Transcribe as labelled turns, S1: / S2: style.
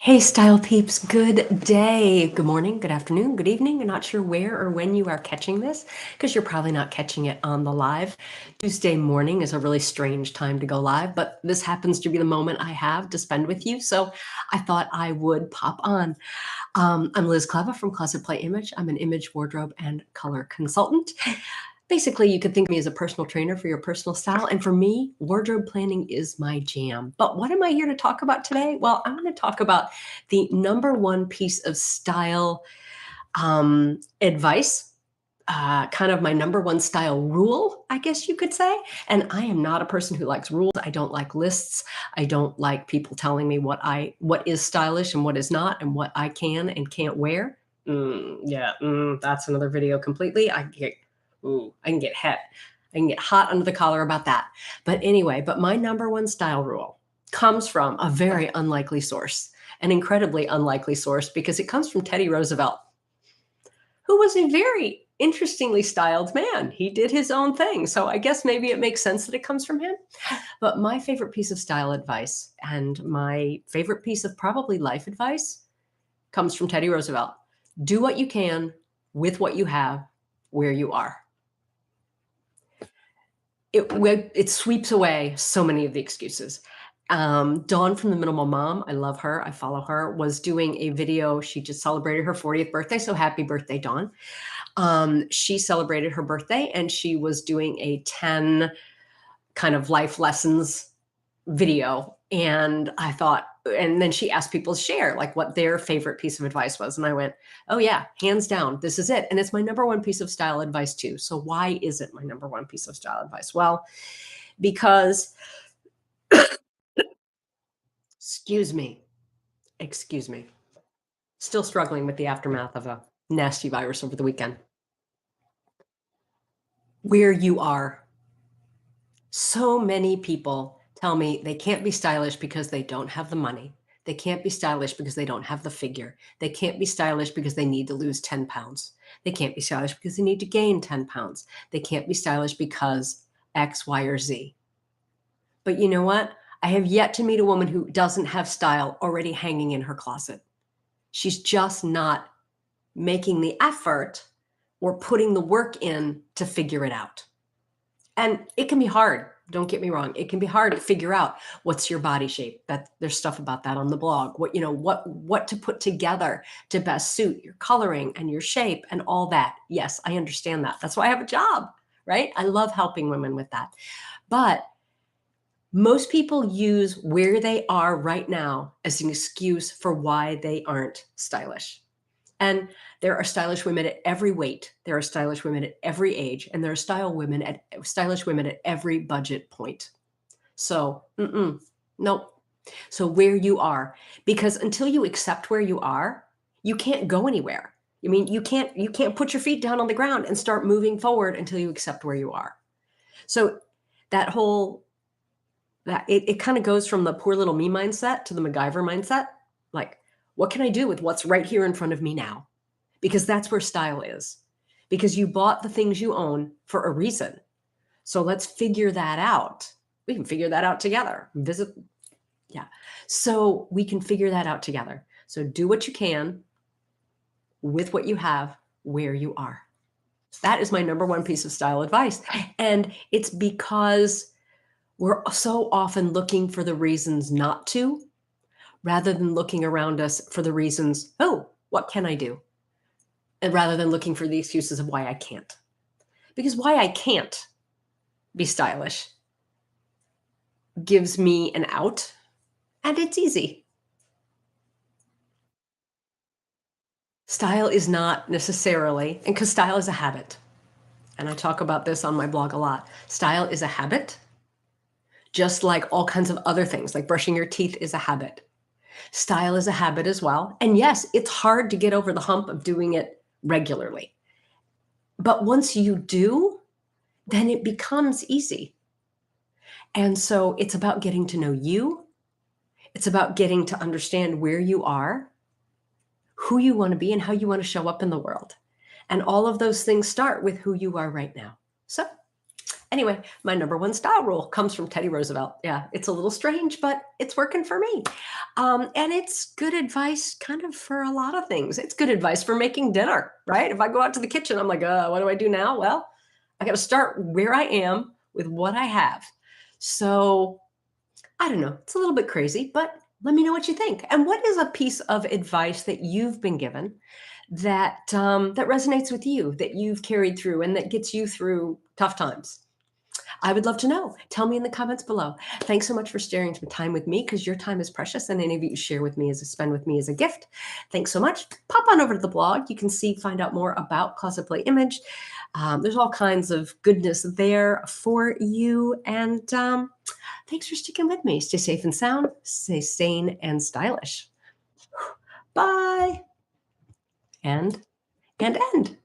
S1: Hey, style peeps, good day. Good morning, good afternoon, good evening. I'm not sure where or when you are catching this because you're probably not catching it on the live. Tuesday morning is a really strange time to go live, but this happens to be the moment I have to spend with you. So I thought I would pop on. I'm Liz Cleva from Closet Play Image. I'm an image, wardrobe, and color consultant. Basically, you could think of me as a personal trainer for your personal style. And for me, wardrobe planning is my jam. But what am I here to talk about today? Well, I'm going to talk about the number one piece of style advice, kind of my number one style rule, I guess you could say. And I am not a person who likes rules. I don't like lists. I don't like people telling me what is stylish and what is not, and what I can and can't wear. That's another video completely. I can get hot. I can get hot under the collar about that. But anyway, my number one style rule comes from a very unlikely source, an incredibly unlikely source, because it comes from Teddy Roosevelt, who was a very interestingly styled man. He did his own thing. So I guess maybe it makes sense that it comes from him. But my favorite piece of style advice and my favorite piece of probably life advice comes from Teddy Roosevelt. Do what you can with what you have where you are. It sweeps away so many of the excuses. Dawn from the Minimal Mom, I love her. I follow her, was doing a video. She just celebrated her 40th birthday. So happy birthday, Dawn. She celebrated her birthday and she was doing a 10 kind of life lessons video. And I thought, and then she asked people to share like what their favorite piece of advice was. And I went, oh yeah, hands down, this is it. And it's my number one piece of style advice too. So why is it my number one piece of style advice? Well, because, excuse me, excuse me, still struggling with the aftermath of a nasty virus over the weekend. Where you are. So many people tell me they can't be stylish because they don't have the money. They can't be stylish because they don't have the figure. They can't be stylish because they need to lose 10 pounds. They can't be stylish because they need to gain 10 pounds. They can't be stylish because X, Y, or Z. But you know what? I have yet to meet a woman who doesn't have style already hanging in her closet. She's just not making the effort or putting the work in to figure it out. And it can be hard. Don't get me wrong. It can be hard to figure out what's your body shape. That there's stuff about that on the blog. What to put together to best suit your coloring and your shape and all that. Yes, I understand that. That's why I have a job, right? I love helping women with that. But most people use where they are right now as an excuse for why they aren't stylish. And there are stylish women at every weight. There are stylish women at every age, and there are stylish women at every budget point. So, nope. So where you are, because until you accept where you are, you can't go anywhere. I mean, you can't put your feet down on the ground and start moving forward until you accept where you are. So that whole that it kind of goes from the poor little me mindset to the MacGyver mindset. Like, what can I do with what's right here in front of me now? Because that's where style is. Because you bought the things you own for a reason. So let's figure that out. We can figure that out together. Yeah. So we can figure that out together. So do what you can with what you have where you are. That is my number one piece of style advice. And it's because we're so often looking for the reasons not to, rather than looking around us for the reasons, oh, what can I do? And rather than looking for the excuses of why I can't. Because why I can't be stylish gives me an out, and it's easy. Style is not necessarily, and because style is a habit, and I talk about this on my blog a lot. Style is a habit, just like all kinds of other things, like brushing your teeth is a habit. Style is a habit as well. And yes, it's hard to get over the hump of doing it regularly. But once you do, then it becomes easy. And so it's about getting to know you. It's about getting to understand where you are, who you want to be, and how you want to show up in the world. And all of those things start with who you are right now. So Anyway, my number one style rule comes from Teddy Roosevelt. Yeah, it's a little strange, but it's working for me. And it's good advice kind of for a lot of things. It's good advice for making dinner, right? If I go out to the kitchen, I'm like, what do I do now? Well, I got to start where I am with what I have. So I don't know. It's a little bit crazy, but let me know what you think. And what is a piece of advice that you've been given that resonates with you, that you've carried through, and that gets you through tough times? I would love to know. Tell me in the comments below. Thanks so much for sharing some time with me, because your time is precious, and any of you share with me spend with me is a gift. Thanks so much. Pop on over to the blog. You can find out more about Closet Play Image. There's all kinds of goodness there for you. And thanks for sticking with me. Stay safe and sound. Stay sane and stylish. Bye. And end.